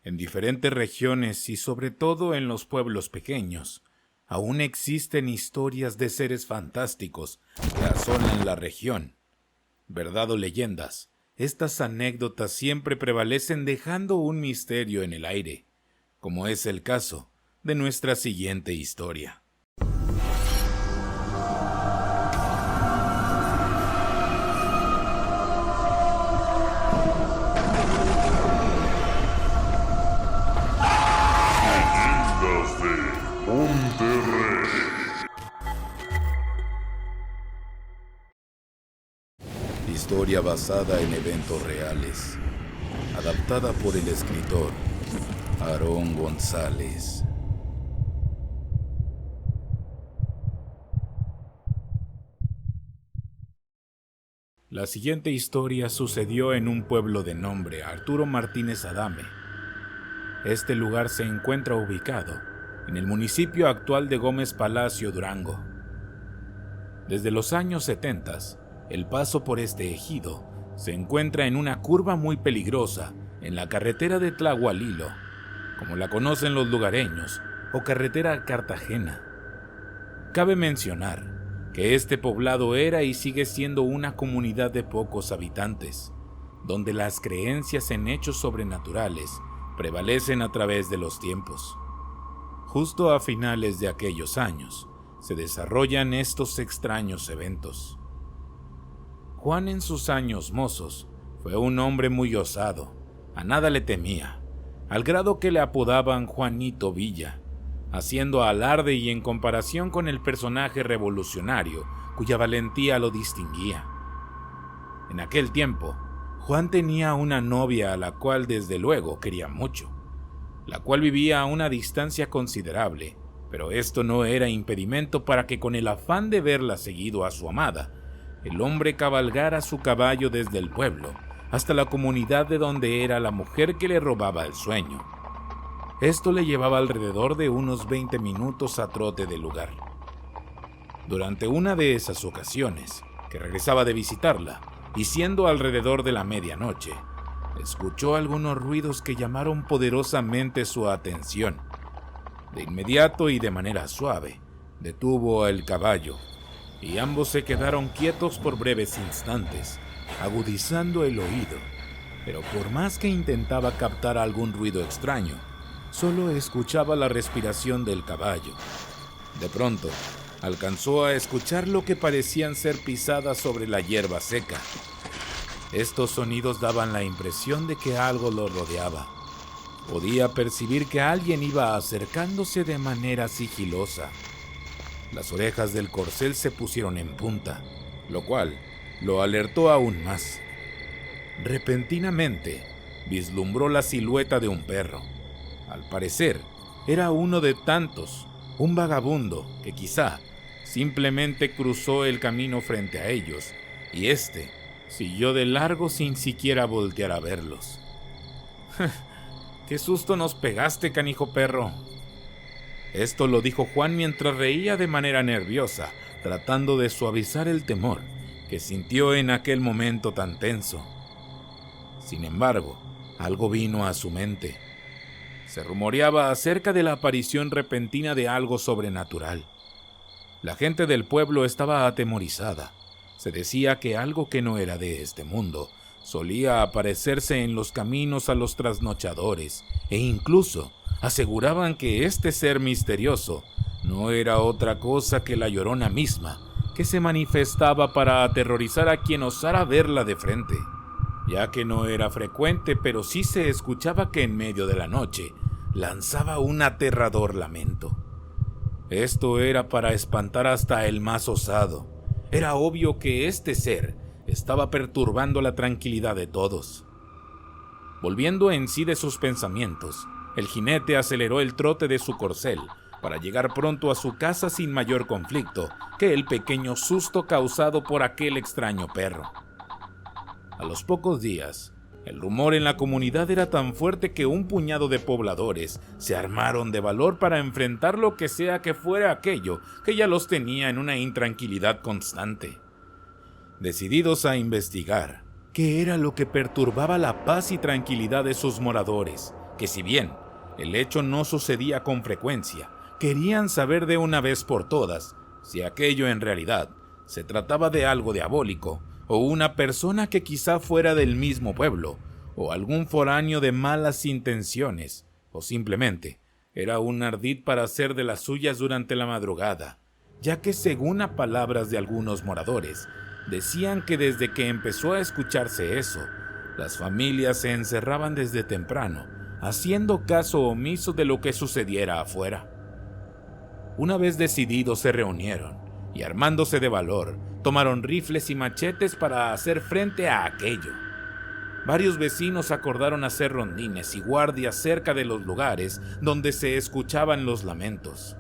En diferentes regiones y sobre todo en los pueblos pequeños, aún existen historias de seres fantásticos que asolan la región. ¿Verdad o leyendas? Estas anécdotas siempre prevalecen dejando un misterio en el aire, como es el caso de nuestra siguiente historia. Historia basada en eventos reales, adaptada por el escritor Aarón González. La siguiente historia sucedió en un pueblo de nombre Arturo Martínez Adame. Este lugar se encuentra ubicado en el municipio actual de Gómez Palacio, Durango. Desde los años 70, el paso por este ejido se encuentra en una curva muy peligrosa en la carretera de Tlahualilo, como la conocen los lugareños, o carretera Cartagena. Cabe mencionar que este poblado era y sigue siendo una comunidad de pocos habitantes, donde las creencias en hechos sobrenaturales prevalecen a través de los tiempos. Justo a finales de aquellos años, se desarrollan estos extraños eventos. Juan en sus años mozos fue un hombre muy osado, a nada le temía, al grado que le apodaban Juanito Villa, haciendo alarde y en comparación con el personaje revolucionario cuya valentía lo distinguía. En aquel tiempo, Juan tenía una novia a la cual desde luego quería mucho, la cual vivía a una distancia considerable, pero esto no era impedimento para que con el afán de verla seguido a su amada, el hombre cabalgara su caballo desde el pueblo hasta la comunidad de donde era la mujer que le robaba el sueño. Esto le llevaba alrededor de unos 20 minutos a trote del lugar. Durante una de esas ocasiones, que regresaba de visitarla, y siendo alrededor de la medianoche, escuchó algunos ruidos que llamaron poderosamente su atención. De inmediato y de manera suave, detuvo el caballo, y ambos se quedaron quietos por breves instantes, agudizando el oído, pero por más que intentaba captar algún ruido extraño, solo escuchaba la respiración del caballo. De pronto, alcanzó a escuchar lo que parecían ser pisadas sobre la hierba seca. Estos sonidos daban la impresión de que algo lo rodeaba. Podía percibir que alguien iba acercándose de manera sigilosa. Las orejas del corcel se pusieron en punta, lo cual lo alertó aún más. Repentinamente, vislumbró la silueta de un perro. Al parecer, era uno de tantos, un vagabundo que quizá simplemente cruzó el camino frente a ellos, y éste siguió de largo sin siquiera voltear a verlos. «¡Qué susto nos pegaste, canijo perro!». Esto lo dijo Juan mientras reía de manera nerviosa, tratando de suavizar el temor que sintió en aquel momento tan tenso. Sin embargo, algo vino a su mente. Se rumoreaba acerca de la aparición repentina de algo sobrenatural. La gente del pueblo estaba atemorizada. Se decía que algo que no era de este mundo solía aparecerse en los caminos a los trasnochadores, e incluso aseguraban que este ser misterioso no era otra cosa que la Llorona misma, que se manifestaba para aterrorizar a quien osara verla de frente, ya que no era frecuente, pero sí se escuchaba que en medio de la noche lanzaba un aterrador lamento. Esto era para espantar hasta el más osado. Era obvio que este ser estaba perturbando la tranquilidad de todos. Volviendo en sí de sus pensamientos, el jinete aceleró el trote de su corcel para llegar pronto a su casa sin mayor conflicto que el pequeño susto causado por aquel extraño perro. A los pocos días, el rumor en la comunidad era tan fuerte que un puñado de pobladores se armaron de valor para enfrentar lo que sea que fuera aquello que ya los tenía en una intranquilidad constante. Decididos a investigar qué era lo que perturbaba la paz y tranquilidad de sus moradores, que si bien el hecho no sucedía con frecuencia, querían saber de una vez por todas si aquello en realidad se trataba de algo diabólico, o una persona que quizá fuera del mismo pueblo, o algún foráneo de malas intenciones, o simplemente era un ardid para hacer de las suyas durante la madrugada, ya que según a palabras de algunos moradores, decían que desde que empezó a escucharse eso, las familias se encerraban desde temprano, haciendo caso omiso de lo que sucediera afuera. Una vez decididos se reunieron y, armándose de valor, tomaron rifles y machetes para hacer frente a aquello. Varios vecinos acordaron hacer rondines y guardias cerca de los lugares donde se escuchaban los lamentos.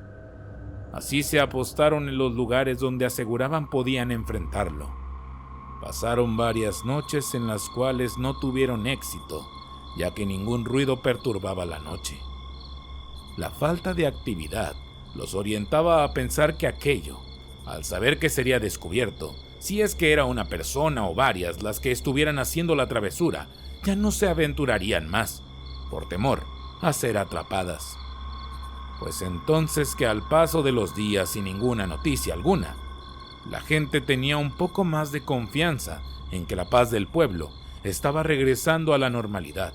Así se apostaron en los lugares donde aseguraban podían enfrentarlo. Pasaron varias noches en las cuales no tuvieron éxito, ya que ningún ruido perturbaba la noche. La falta de actividad los orientaba a pensar que aquello, al saber que sería descubierto, si es que era una persona o varias las que estuvieran haciendo la travesura, ya no se aventurarían más, por temor a ser atrapadas. Pues entonces que al paso de los días y ninguna noticia alguna, la gente tenía un poco más de confianza en que la paz del pueblo estaba regresando a la normalidad.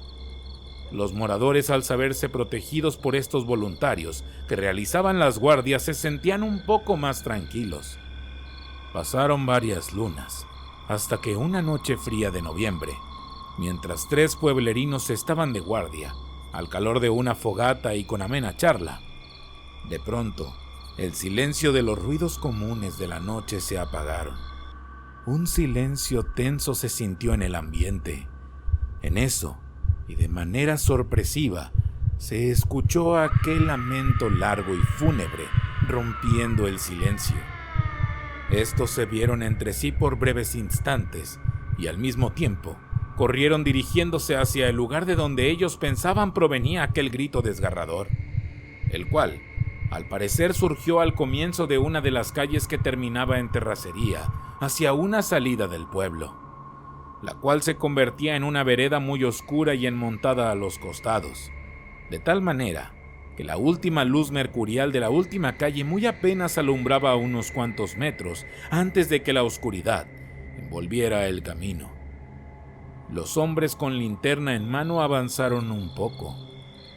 Los moradores, al saberse protegidos por estos voluntarios que realizaban las guardias, se sentían un poco más tranquilos. Pasaron varias lunas, hasta que una noche fría de noviembre, mientras 3 pueblerinos estaban de guardia, al calor de una fogata y con amena charla, de pronto, el silencio de los ruidos comunes de la noche se apagaron. Un silencio tenso se sintió en el ambiente. En eso, y de manera sorpresiva, se escuchó aquel lamento largo y fúnebre, rompiendo el silencio. Estos se vieron entre sí por breves instantes, y al mismo tiempo, corrieron dirigiéndose hacia el lugar de donde ellos pensaban provenía aquel grito desgarrador, el cual, al parecer, surgió al comienzo de una de las calles que terminaba en terracería, hacia una salida del pueblo, la cual se convertía en una vereda muy oscura y enmontada a los costados, de tal manera que la última luz mercurial de la última calle muy apenas alumbraba a unos cuantos metros antes de que la oscuridad envolviera el camino. Los hombres con linterna en mano avanzaron un poco,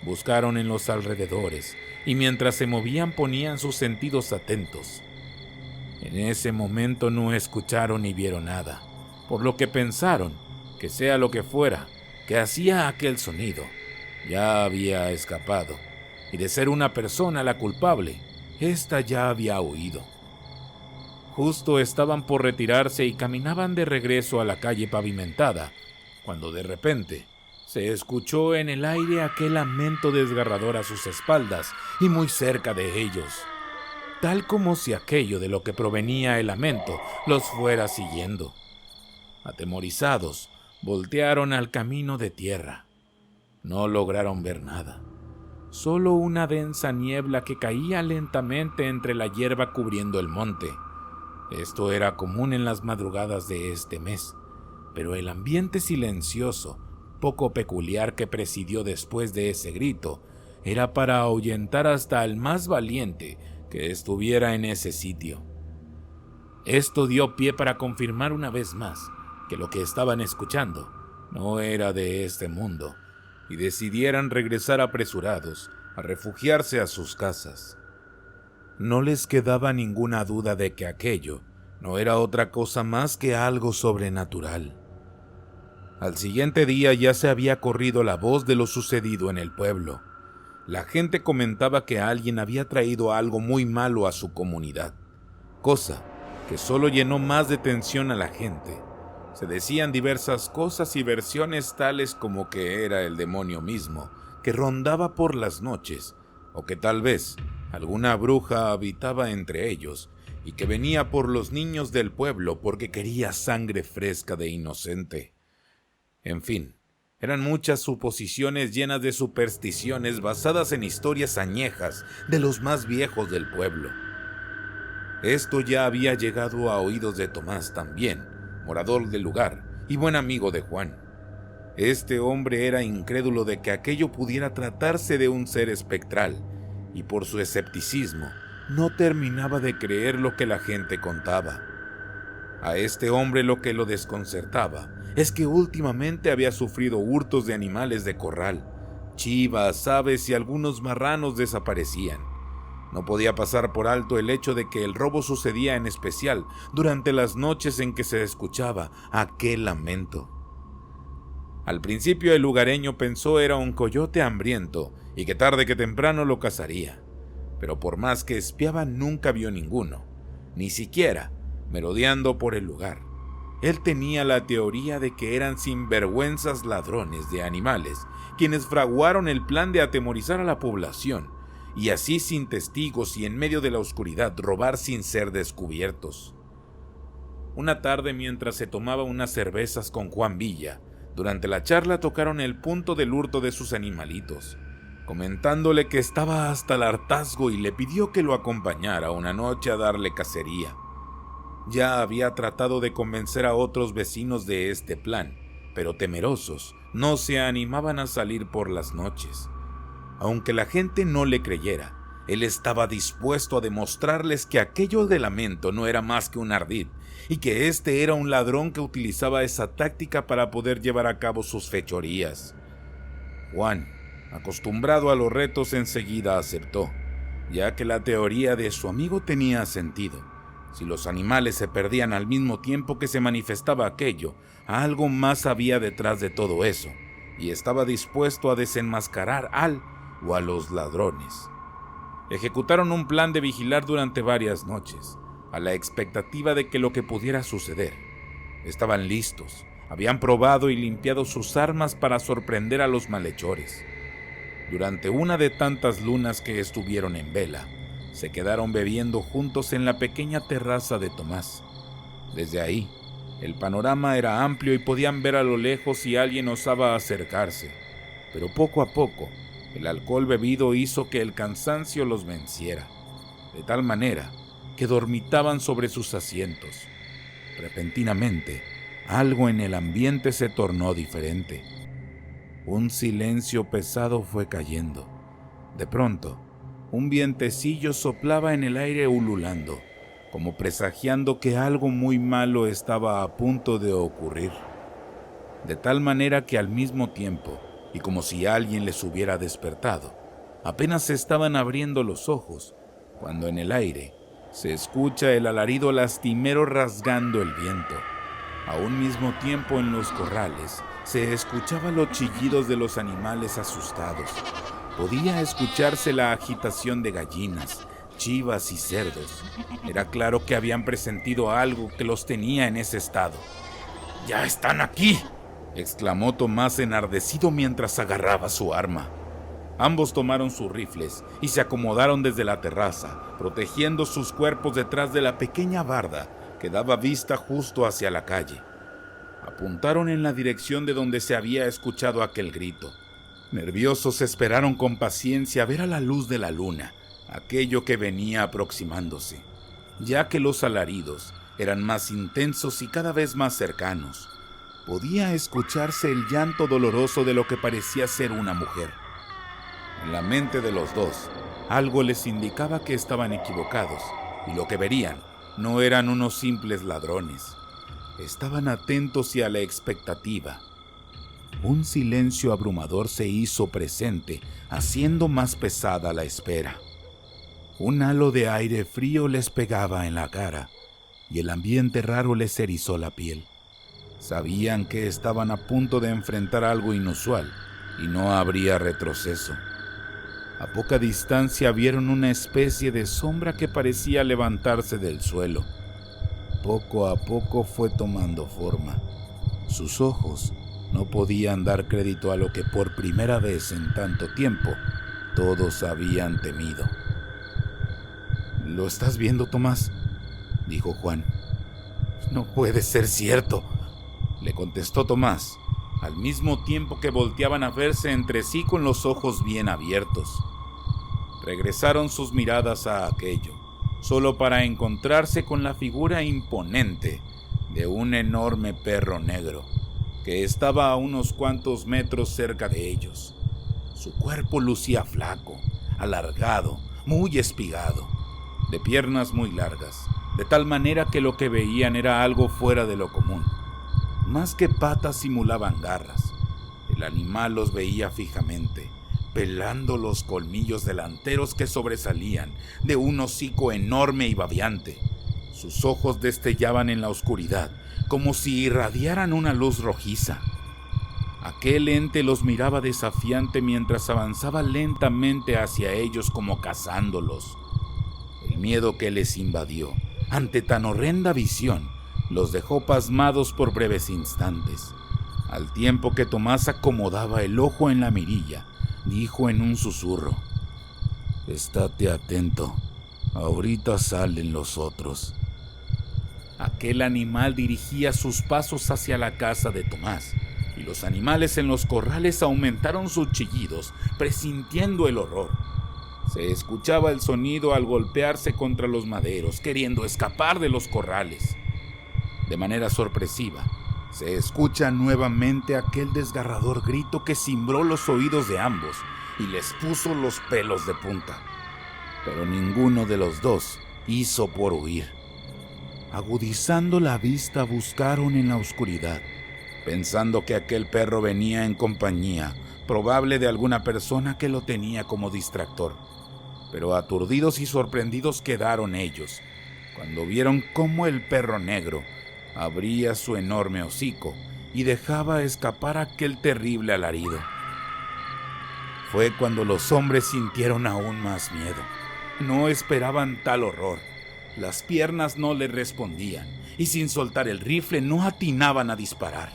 buscaron en los alrededores y mientras se movían ponían sus sentidos atentos. En ese momento no escucharon ni vieron nada, por lo que pensaron que sea lo que fuera que hacía aquel sonido, ya había escapado, y de ser una persona la culpable, ésta ya había huido. Justo estaban por retirarse y caminaban de regreso a la calle pavimentada, cuando de repente se escuchó en el aire aquel lamento desgarrador a sus espaldas y muy cerca de ellos, tal como si aquello de lo que provenía el lamento los fuera siguiendo. Atemorizados, voltearon al camino de tierra. No lograron ver nada, solo una densa niebla que caía lentamente entre la hierba cubriendo el monte. Esto era común en las madrugadas de este mes, pero el ambiente silencioso, poco peculiar que presidió después de ese grito, era para ahuyentar hasta al más valiente que estuviera en ese sitio. Esto dio pie para confirmar una vez más que lo que estaban escuchando no era de este mundo, y decidieran regresar apresurados a refugiarse a sus casas. No les quedaba ninguna duda de que aquello no era otra cosa más que algo sobrenatural. Al siguiente día ya se había corrido la voz de lo sucedido en el pueblo. La gente comentaba que alguien había traído algo muy malo a su comunidad, cosa que solo llenó más de tensión a la gente. Se decían diversas cosas y versiones tales como que era el demonio mismo, que rondaba por las noches, o que tal vez alguna bruja habitaba entre ellos y que venía por los niños del pueblo porque quería sangre fresca de inocente. En fin, eran muchas suposiciones llenas de supersticiones basadas en historias añejas de los más viejos del pueblo. Esto ya había llegado a oídos de Tomás también, morador del lugar y buen amigo de Juan. Este hombre era incrédulo de que aquello pudiera tratarse de un ser espectral, y por su escepticismo no terminaba de creer lo que la gente contaba. A este hombre lo que lo desconcertaba es que últimamente había sufrido hurtos de animales de corral. Chivas, aves y algunos marranos desaparecían. No podía pasar por alto el hecho de que el robo sucedía en especial durante las noches en que se escuchaba aquel lamento. Al principio el lugareño pensó era un coyote hambriento y que tarde que temprano lo cazaría, pero por más que espiaba nunca vio ninguno, ni siquiera merodeando por el lugar. Él tenía la teoría de que eran sinvergüenzas ladrones de animales quienes fraguaron el plan de atemorizar a la población y así sin testigos y en medio de la oscuridad robar sin ser descubiertos. Una tarde, mientras se tomaba unas cervezas con Juan Villa, durante la charla tocaron el punto del hurto de sus animalitos, comentándole que estaba hasta el hartazgo y le pidió que lo acompañara una noche a darle cacería. Ya había tratado de convencer a otros vecinos de este plan, pero temerosos no se animaban a salir por las noches. Aunque la gente no le creyera, él estaba dispuesto a demostrarles que aquello de lamento no era más que un ardid y que este era un ladrón que utilizaba esa táctica para poder llevar a cabo sus fechorías. Juan, acostumbrado a los retos, enseguida aceptó, ya que la teoría de su amigo tenía sentido. Si los animales se perdían al mismo tiempo que se manifestaba aquello, algo más había detrás de todo eso, y estaba dispuesto a desenmascarar al o a los ladrones. Ejecutaron un plan de vigilar durante varias noches, a la expectativa de que lo que pudiera suceder. Estaban listos, habían probado y limpiado sus armas para sorprender a los malhechores. Durante una de tantas lunas que estuvieron en vela, se quedaron bebiendo juntos en la pequeña terraza de Tomás. Desde ahí, el panorama era amplio y podían ver a lo lejos si alguien osaba acercarse, pero poco a poco, el alcohol bebido hizo que el cansancio los venciera, de tal manera que dormitaban sobre sus asientos. Repentinamente, algo en el ambiente se tornó diferente. Un silencio pesado fue cayendo. De pronto, un vientecillo soplaba en el aire ululando, como presagiando que algo muy malo estaba a punto de ocurrir. De tal manera que al mismo tiempo, y como si alguien les hubiera despertado, apenas se estaban abriendo los ojos, cuando en el aire se escucha el alarido lastimero rasgando el viento. A un mismo tiempo en los corrales se escuchaban los chillidos de los animales asustados. Podía escucharse la agitación de gallinas, chivas y cerdos. Era claro que habían presentido algo que los tenía en ese estado. ¡Ya están aquí!, exclamó Tomás enardecido mientras agarraba su arma. Ambos tomaron sus rifles y se acomodaron desde la terraza, protegiendo sus cuerpos detrás de la pequeña barda que daba vista justo hacia la calle. Apuntaron en la dirección de donde se había escuchado aquel grito. Nerviosos esperaron con paciencia ver a la luz de la luna aquello que venía aproximándose, ya que los alaridos eran más intensos y cada vez más cercanos. Podía escucharse el llanto doloroso de lo que parecía ser una mujer. En la mente de los dos, algo les indicaba que estaban equivocados, y lo que verían no eran unos simples ladrones. Estaban atentos y a la expectativa. Un silencio abrumador se hizo presente, haciendo más pesada la espera. Un halo de aire frío les pegaba en la cara, y el ambiente raro les erizó la piel. Sabían que estaban a punto de enfrentar algo inusual, y no habría retroceso. A poca distancia vieron una especie de sombra que parecía levantarse del suelo. Poco a poco fue tomando forma. Sus ojos no podían dar crédito a lo que por primera vez en tanto tiempo todos habían temido. ¿Lo estás viendo, Tomás?, dijo Juan. No puede ser cierto, le contestó Tomás, al mismo tiempo que volteaban a verse entre sí con los ojos bien abiertos. Regresaron sus miradas a aquello, solo para encontrarse con la figura imponente de un enorme perro negro, que estaba a unos cuantos metros cerca de ellos. Su cuerpo lucía flaco, alargado, muy espigado, de piernas muy largas, de tal manera que lo que veían era algo fuera de lo común. Más que patas simulaban garras. El animal los veía fijamente, pelando los colmillos delanteros que sobresalían de un hocico enorme y babeante. Sus ojos destellaban en la oscuridad, como si irradiaran una luz rojiza. Aquel ente los miraba desafiante mientras avanzaba lentamente hacia ellos como cazándolos. El miedo que les invadió ante tan horrenda visión los dejó pasmados por breves instantes. Al tiempo que Tomás acomodaba el ojo en la mirilla, dijo en un susurro: «Estate atento, ahorita salen los otros». Aquel animal dirigía sus pasos hacia la casa de Tomás, y los animales en los corrales aumentaron sus chillidos, presintiendo el horror. Se escuchaba el sonido al golpearse contra los maderos, queriendo escapar de los corrales. De manera sorpresiva, se escucha nuevamente aquel desgarrador grito que cimbró los oídos de ambos y les puso los pelos de punta. Pero ninguno de los dos hizo por huir. Agudizando la vista, buscaron en la oscuridad, pensando que aquel perro venía en compañía probable de alguna persona que lo tenía como distractor. Pero aturdidos y sorprendidos quedaron ellos cuando vieron cómo el perro negro abría su enorme hocico y dejaba escapar aquel terrible alarido. Fue cuando los hombres sintieron aún más miedo. No esperaban tal horror. Las piernas no les respondían y sin soltar el rifle no atinaban a disparar.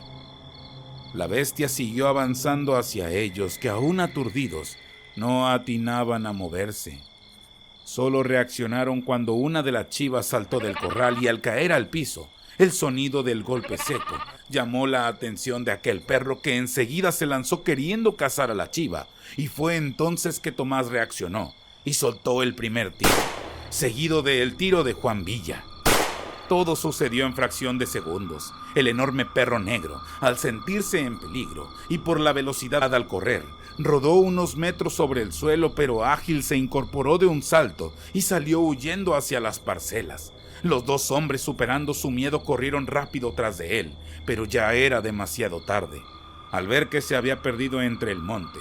La bestia siguió avanzando hacia ellos, que aún aturdidos no atinaban a moverse. Solo reaccionaron cuando una de las chivas saltó del corral y al caer al piso, el sonido del golpe seco llamó la atención de aquel perro, que enseguida se lanzó queriendo cazar a la chiva, y fue entonces que Tomás reaccionó y soltó el primer tiro, seguido del tiro de Juan Villa. Todo sucedió en fracción de segundos. El enorme perro negro, al sentirse en peligro y por la velocidad al correr, rodó unos metros sobre el suelo, pero ágil se incorporó de un salto y salió huyendo hacia las parcelas. Los dos hombres, superando su miedo, corrieron rápido tras de él, pero ya era demasiado tarde. Al ver que se había perdido entre el monte,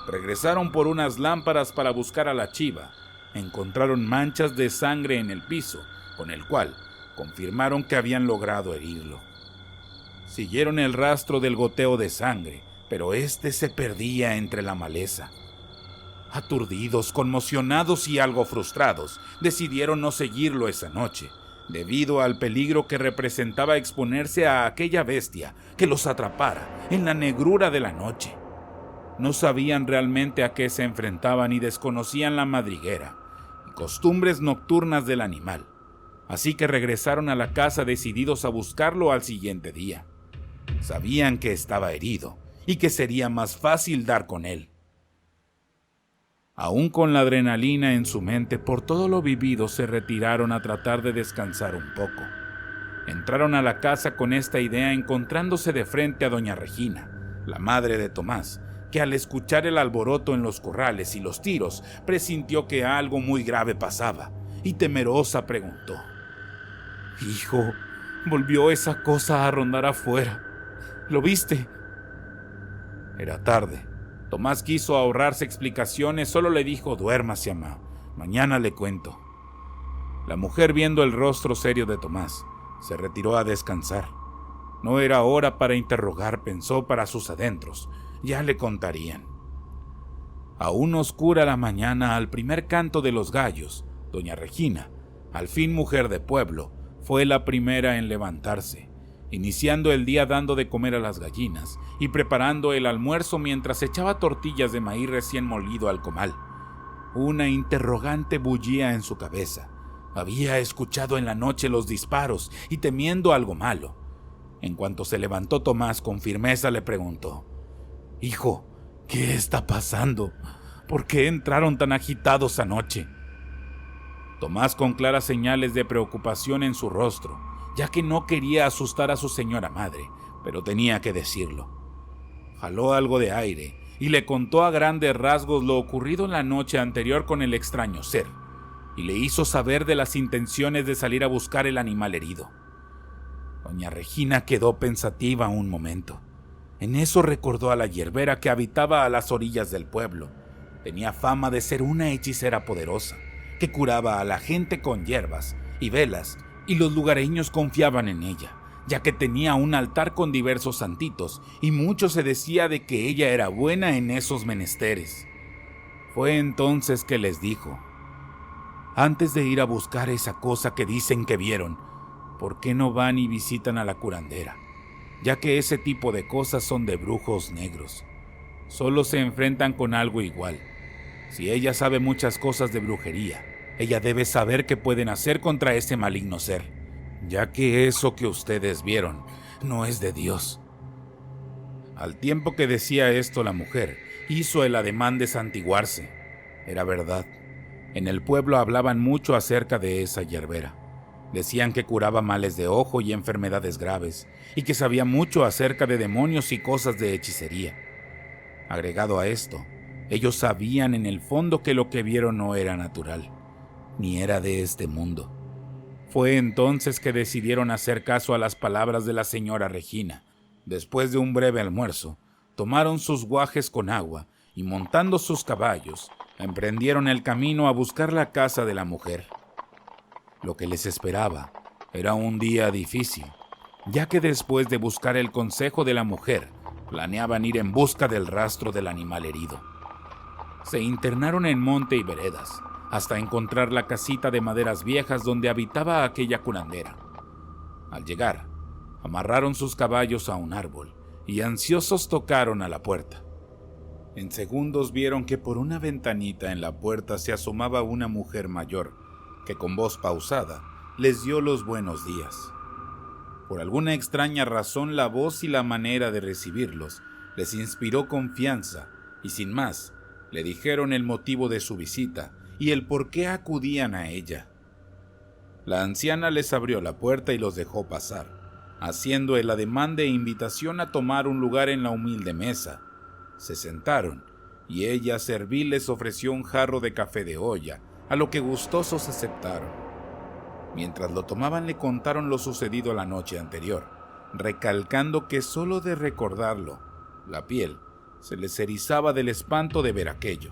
regresaron por unas lámparas para buscar a la chiva. Encontraron manchas de sangre en el piso, con el cual confirmaron que habían logrado herirlo. Siguieron el rastro del goteo de sangre, pero este se perdía entre la maleza. Aturdidos, conmocionados y algo frustrados, decidieron no seguirlo esa noche, debido al peligro que representaba exponerse a aquella bestia que los atrapara en la negrura de la noche. No sabían realmente a qué se enfrentaban y desconocían la madriguera y costumbres nocturnas del animal, así que regresaron a la casa decididos a buscarlo al siguiente día. Sabían que estaba herido y que sería más fácil dar con él. Aún con la adrenalina en su mente por todo lo vivido, se retiraron a tratar de descansar un poco. Entraron a la casa con esta idea, encontrándose de frente a doña Regina, la madre de Tomás, que al escuchar el alboroto en los corrales y los tiros, presintió que algo muy grave pasaba, y temerosa preguntó: «Hijo, volvió esa cosa a rondar afuera. ¿Lo viste?». Era tarde. Tomás quiso ahorrarse explicaciones, solo le dijo: «Duérmase, mamá, mañana le cuento». La mujer, viendo el rostro serio de Tomás, se retiró a descansar. No era hora para interrogar, pensó para sus adentros, ya le contarían. Aún oscura la mañana, al primer canto de los gallos, doña Regina, al fin mujer de pueblo, fue la primera en levantarse, iniciando el día dando de comer a las gallinas y preparando el almuerzo mientras echaba tortillas de maíz recién molido al comal. Una interrogante bullía en su cabeza. Había escuchado en la noche los disparos y temiendo algo malo. En cuanto se levantó Tomás, con firmeza le preguntó: «Hijo, ¿qué está pasando? ¿Por qué entraron tan agitados anoche?». Tomás, con claras señales de preocupación en su rostro, ya que no quería asustar a su señora madre, pero tenía que decirlo. Jaló algo de aire y le contó a grandes rasgos lo ocurrido la noche anterior con el extraño ser, y le hizo saber de las intenciones de salir a buscar el animal herido. Doña Regina quedó pensativa un momento. En eso recordó a la hierbera que habitaba a las orillas del pueblo. Tenía fama de ser una hechicera poderosa, que curaba a la gente con hierbas y velas, y los lugareños confiaban en ella, ya que tenía un altar con diversos santitos, y mucho se decía de que ella era buena en esos menesteres. Fue entonces que les dijo: antes de ir a buscar esa cosa que dicen que vieron, ¿por qué no van y visitan a la curandera? Ya que ese tipo de cosas son de brujos negros. Solo se enfrentan con algo igual. Si ella sabe muchas cosas de brujería, ella debe saber qué pueden hacer contra ese maligno ser, ya que eso que ustedes vieron no es de Dios. Al tiempo que decía esto, la mujer hizo el ademán de santiguarse. Era verdad. En el pueblo hablaban mucho acerca de esa hierbera. Decían que curaba males de ojo y enfermedades graves, y que sabía mucho acerca de demonios y cosas de hechicería. Agregado a esto, ellos sabían en el fondo que lo que vieron no era natural, ni era de este mundo. Fue entonces que decidieron hacer caso a las palabras de la señora Regina. Después de un breve almuerzo, tomaron sus guajes con agua y, montando sus caballos, emprendieron el camino a buscar la casa de la mujer. Lo que les esperaba era un día difícil, ya que después de buscar el consejo de la mujer, planeaban ir en busca del rastro del animal herido. Se internaron en monte y veredas, hasta encontrar la casita de maderas viejas donde habitaba aquella curandera. Al llegar, amarraron sus caballos a un árbol y ansiosos tocaron a la puerta. En segundos vieron que por una ventanita en la puerta se asomaba una mujer mayor, que con voz pausada les dio los buenos días. Por alguna extraña razón, la voz y la manera de recibirlos les inspiró confianza y, sin más, le dijeron el motivo de su visita y el por qué acudían a ella. La anciana les abrió la puerta y los dejó pasar, haciendo el ademán de invitación a tomar un lugar en la humilde mesa. Se sentaron y ella servil les ofreció un jarro de café de olla, a lo que gustosos aceptaron. Mientras lo tomaban, le contaron lo sucedido la noche anterior, recalcando que solo de recordarlo, la piel se les erizaba del espanto de ver aquello.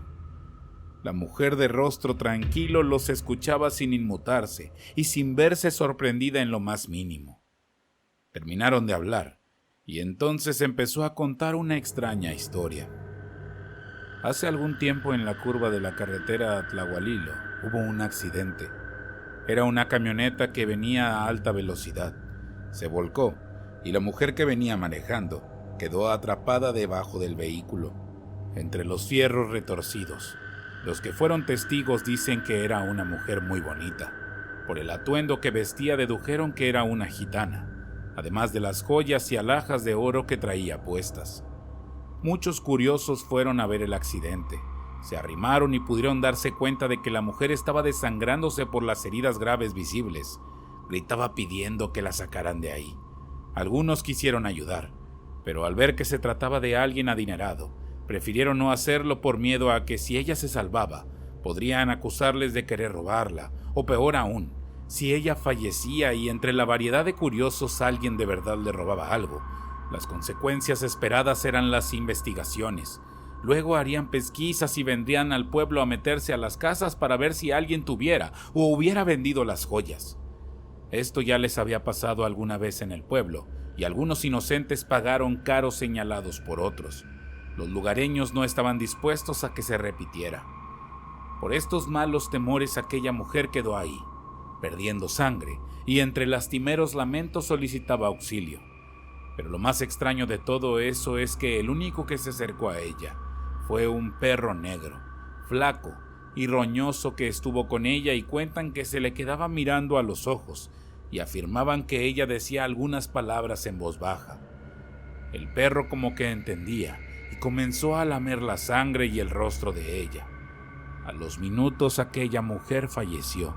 La mujer de rostro tranquilo los escuchaba sin inmutarse y sin verse sorprendida en lo más mínimo. Terminaron de hablar, y entonces empezó a contar una extraña historia. Hace algún tiempo, en la curva de la carretera a Tlahualilo, hubo un accidente. Era una camioneta que venía a alta velocidad. Se volcó y la mujer que venía manejando quedó atrapada debajo del vehículo, entre los fierros retorcidos. Los que fueron testigos dicen que era una mujer muy bonita. Por el atuendo que vestía dedujeron que era una gitana, además de las joyas y alhajas de oro que traía puestas. Muchos curiosos fueron a ver el accidente. Se arrimaron y pudieron darse cuenta de que la mujer estaba desangrándose por las heridas graves visibles. Gritaba pidiendo que la sacaran de ahí. Algunos quisieron ayudar, pero al ver que se trataba de alguien adinerado, prefirieron no hacerlo por miedo a que si ella se salvaba, podrían acusarles de querer robarla, o peor aún, si ella fallecía y entre la variedad de curiosos alguien de verdad le robaba algo. Las consecuencias esperadas eran las investigaciones. Luego harían pesquisas y vendrían al pueblo a meterse a las casas para ver si alguien tuviera o hubiera vendido las joyas. Esto ya les había pasado alguna vez en el pueblo, y algunos inocentes pagaron caros señalados por otros. Los lugareños no estaban dispuestos a que se repitiera. Por estos malos temores, aquella mujer quedó ahí, perdiendo sangre, y entre lastimeros lamentos solicitaba auxilio. Pero lo más extraño de todo eso es que el único que se acercó a ella fue un perro negro, flaco y roñoso que estuvo con ella, y cuentan que se le quedaba mirando a los ojos y afirmaban que ella decía algunas palabras en voz baja. El perro como que entendía y comenzó a lamer la sangre y el rostro de ella. A los minutos aquella mujer falleció.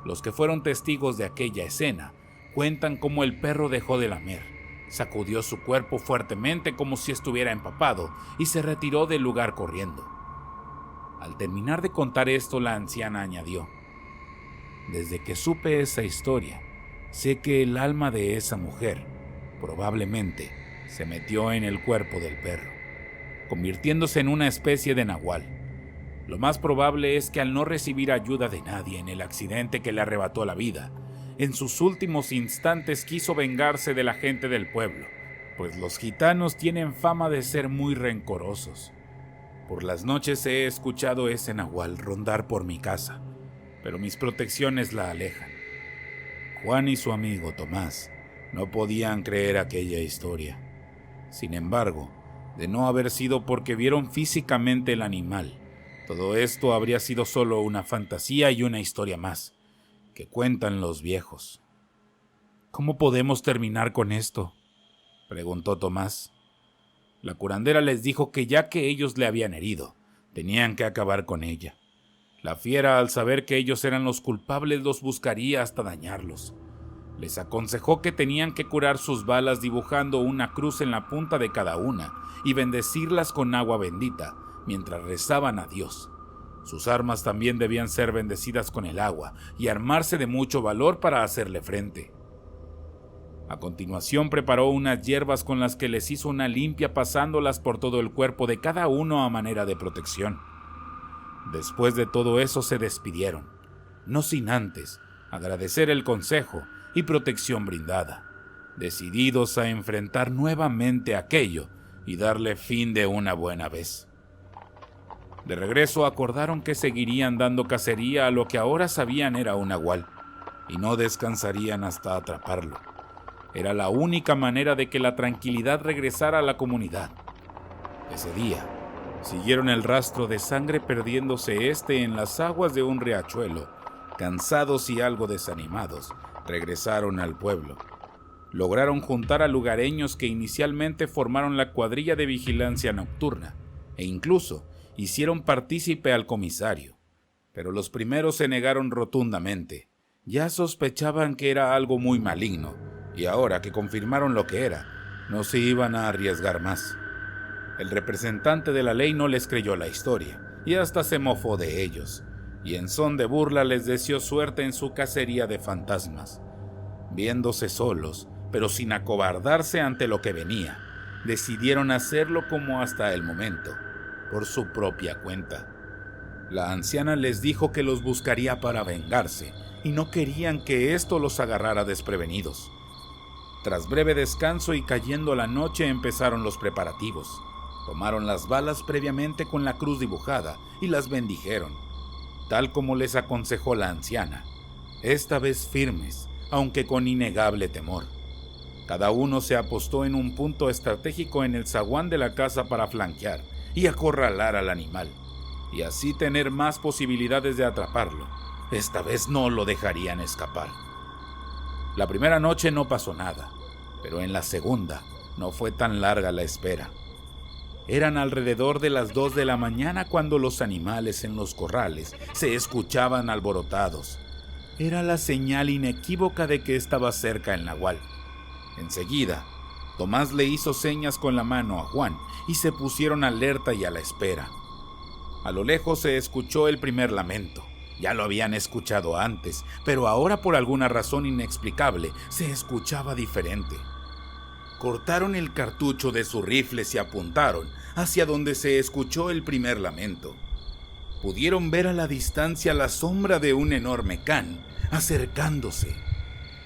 Los que fueron testigos de aquella escena cuentan cómo el perro dejó de lamer sacudió su cuerpo fuertemente como si estuviera empapado y se retiró del lugar corriendo. Al terminar de contar esto, la anciana añadió: «Desde que supe esa historia, sé que el alma de esa mujer probablemente se metió en el cuerpo del perro, convirtiéndose en una especie de nahual. Lo más probable es que al no recibir ayuda de nadie en el accidente que le arrebató la vida, en sus últimos instantes quiso vengarse de la gente del pueblo, pues los gitanos tienen fama de ser muy rencorosos. Por las noches he escuchado ese nahual rondar por mi casa, pero mis protecciones la alejan». Juan y su amigo Tomás no podían creer aquella historia. Sin embargo, de no haber sido porque vieron físicamente el animal, todo esto habría sido solo una fantasía y una historia más, que cuentan los viejos. «¿Cómo podemos terminar con esto?», preguntó Tomás. La curandera les dijo que ya que ellos le habían herido, tenían que acabar con ella. La fiera, al saber que ellos eran los culpables, los buscaría hasta dañarlos. Les aconsejó que tenían que curar sus balas dibujando una cruz en la punta de cada una y bendecirlas con agua bendita mientras rezaban a Dios. Sus armas también debían ser bendecidas con el agua y armarse de mucho valor para hacerle frente. A continuación preparó unas hierbas con las que les hizo una limpia pasándolas por todo el cuerpo de cada uno a manera de protección. Después de todo eso se despidieron, no sin antes agradecer el consejo y protección brindada, decididos a enfrentar nuevamente aquello y darle fin de una buena vez. De regreso acordaron que seguirían dando cacería a lo que ahora sabían era un nahual, y no descansarían hasta atraparlo. Era la única manera de que la tranquilidad regresara a la comunidad. Ese día, siguieron el rastro de sangre perdiéndose en las aguas de un riachuelo. Cansados y algo desanimados, regresaron al pueblo. Lograron juntar a lugareños que inicialmente formaron la cuadrilla de vigilancia nocturna, e incluso hicieron partícipe al comisario. Pero los primeros se negaron rotundamente. Ya sospechaban que era algo muy maligno, y ahora que confirmaron lo que era, no se iban a arriesgar más. El representante de la ley no les creyó la historia, y hasta se mofó de ellos, y en son de burla les deseó suerte en su cacería de fantasmas. Viéndose solos, pero sin acobardarse ante lo que venía, decidieron hacerlo como hasta el momento, por su propia cuenta. La anciana les dijo que los buscaría para vengarse, y no querían que esto los agarrara desprevenidos. Tras breve descanso y cayendo la noche empezaron los preparativos. Tomaron las balas previamente con la cruz dibujada y las bendijeron, tal como les aconsejó la anciana, esta vez firmes, aunque con innegable temor. Cada uno se apostó en un punto estratégico en el zaguán de la casa para flanquear y acorralar al animal, y así tener más posibilidades de atraparlo. Esta vez no lo dejarían escapar. La primera noche no pasó nada, pero en la segunda no fue tan larga la espera. Eran alrededor de las 2 de la mañana cuando los animales en los corrales se escuchaban alborotados. Era la señal inequívoca de que estaba cerca el nahual. Enseguida, Tomás le hizo señas con la mano a Juan y se pusieron alerta y a la espera. A lo lejos se escuchó el primer lamento. Ya lo habían escuchado antes, pero ahora por alguna razón inexplicable se escuchaba diferente. Cortaron el cartucho de sus rifles y apuntaron hacia donde se escuchó el primer lamento. Pudieron ver a la distancia la sombra de un enorme can acercándose.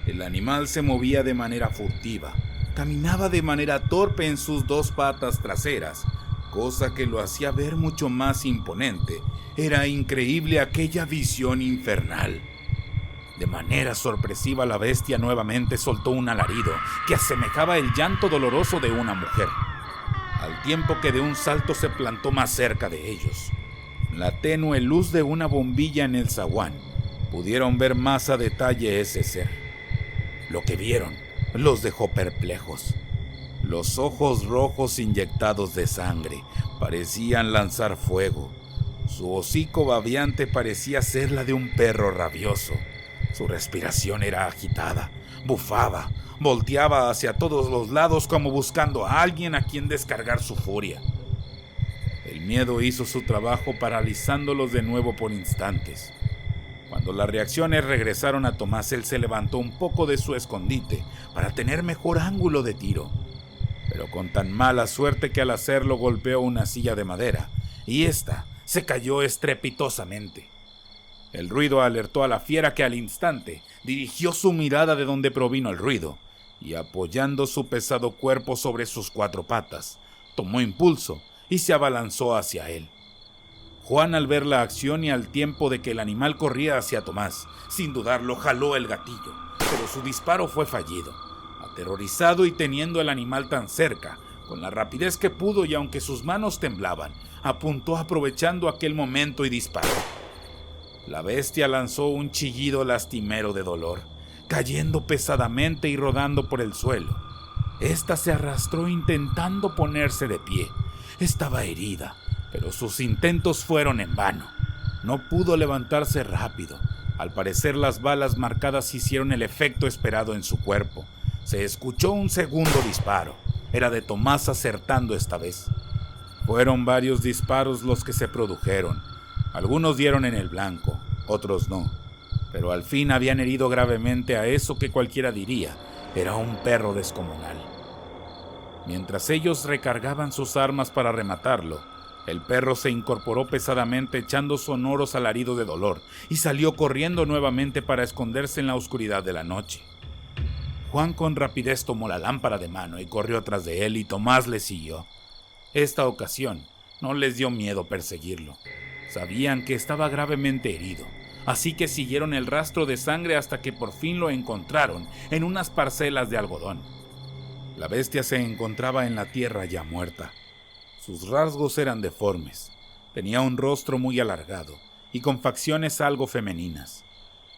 El animal se movía de manera furtiva, caminaba de manera torpe en sus 2 patas traseras, cosa que lo hacía ver mucho más imponente. Era increíble aquella visión infernal. De manera sorpresiva, la bestia nuevamente soltó un alarido que asemejaba el llanto doloroso de una mujer, al tiempo que de un salto se plantó más cerca de ellos. La tenue luz de una bombilla en el zaguán pudieron ver más a detalle ese ser. Lo que vieron los dejó perplejos. Los ojos rojos inyectados de sangre parecían lanzar fuego. Su hocico babeante parecía ser la de un perro rabioso. Su respiración era agitada, bufaba, volteaba hacia todos los lados como buscando a alguien a quien descargar su furia. El miedo hizo su trabajo paralizándolos de nuevo por instantes. Cuando las reacciones regresaron a Tomás, él se levantó un poco de su escondite para tener mejor ángulo de tiro, pero con tan mala suerte que al hacerlo golpeó una silla de madera y ésta se cayó estrepitosamente. El ruido alertó a la fiera, que al instante dirigió su mirada de donde provino el ruido y, apoyando su pesado cuerpo sobre sus 4 patas, tomó impulso y se abalanzó hacia él. Juan, al ver la acción y al tiempo de que el animal corría hacia Tomás, sin dudarlo jaló el gatillo, pero su disparo fue fallido. Aterrorizado y teniendo el animal tan cerca, con la rapidez que pudo y aunque sus manos temblaban, apuntó aprovechando aquel momento y disparó. La bestia lanzó un chillido lastimero de dolor, cayendo pesadamente y rodando por el suelo. Esta se arrastró intentando ponerse de pie. Estaba herida, pero sus intentos fueron en vano. No pudo levantarse rápido. Al parecer, las balas marcadas hicieron el efecto esperado en su cuerpo. Se escuchó un segundo disparo. Era de Tomás, acertando esta vez. Fueron varios disparos los que se produjeron. Algunos dieron en el blanco, otros no, pero al fin habían herido gravemente a eso que cualquiera diría era un perro descomunal. Mientras ellos recargaban sus armas para rematarlo, el perro se incorporó pesadamente echando sonoros alaridos de dolor y salió corriendo nuevamente para esconderse en la oscuridad de la noche. Juan con rapidez tomó la lámpara de mano y corrió tras de él, y Tomás le siguió. Esta ocasión no les dio miedo perseguirlo. Sabían que estaba gravemente herido, así que siguieron el rastro de sangre hasta que por fin lo encontraron en unas parcelas de algodón. La bestia se encontraba en la tierra ya muerta. Sus rasgos eran deformes. Tenía un rostro muy alargado y con facciones algo femeninas.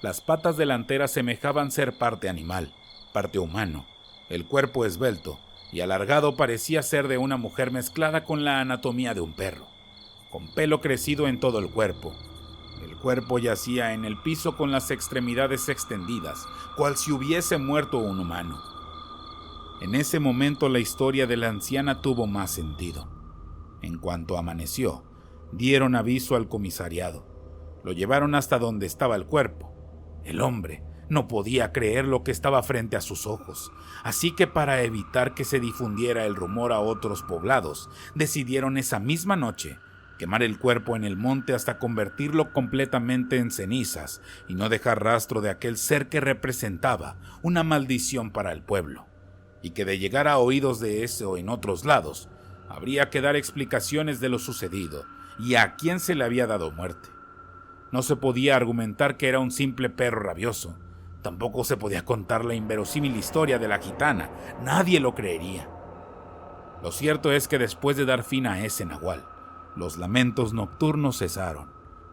Las patas delanteras semejaban ser parte animal, parte humano. El cuerpo esbelto y alargado parecía ser de una mujer mezclada con la anatomía de un perro, con pelo crecido en todo el cuerpo. El cuerpo yacía en el piso con las extremidades extendidas, cual si hubiese muerto un humano. En ese momento la historia de la anciana tuvo más sentido. En cuanto amaneció, dieron aviso al comisariado. Lo llevaron hasta donde estaba el cuerpo. El hombre no podía creer lo que estaba frente a sus ojos, así que para evitar que se difundiera el rumor a otros poblados, decidieron esa misma noche quemar el cuerpo en el monte hasta convertirlo completamente en cenizas y no dejar rastro de aquel ser que representaba una maldición para el pueblo, y que de llegar a oídos de ese o en otros lados, habría que dar explicaciones de lo sucedido y a quién se le había dado muerte. No se podía argumentar que era un simple perro rabioso. Tampoco se podía contar la inverosímil historia de la gitana. Nadie lo creería. Lo cierto es que después de dar fin a ese nahual, los lamentos nocturnos cesaron,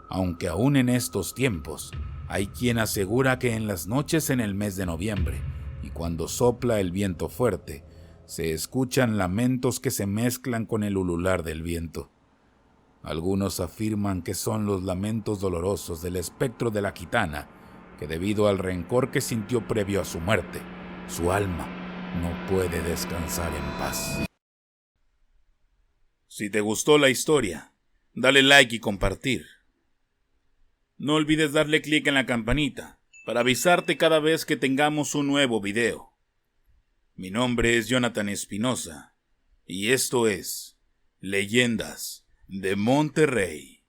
aunque aún en estos tiempos hay quien asegura que en las noches en el mes de noviembre y cuando sopla el viento fuerte, se escuchan lamentos que se mezclan con el ulular del viento. Algunos afirman que son los lamentos dolorosos del espectro de la gitana, que debido al rencor que sintió previo a su muerte, su alma no puede descansar en paz. Si te gustó la historia, dale like y compartir. No olvides darle clic en la campanita para avisarte cada vez que tengamos un nuevo video. Mi nombre es Jonathan Espinosa y esto es Leyendas de Monterrey.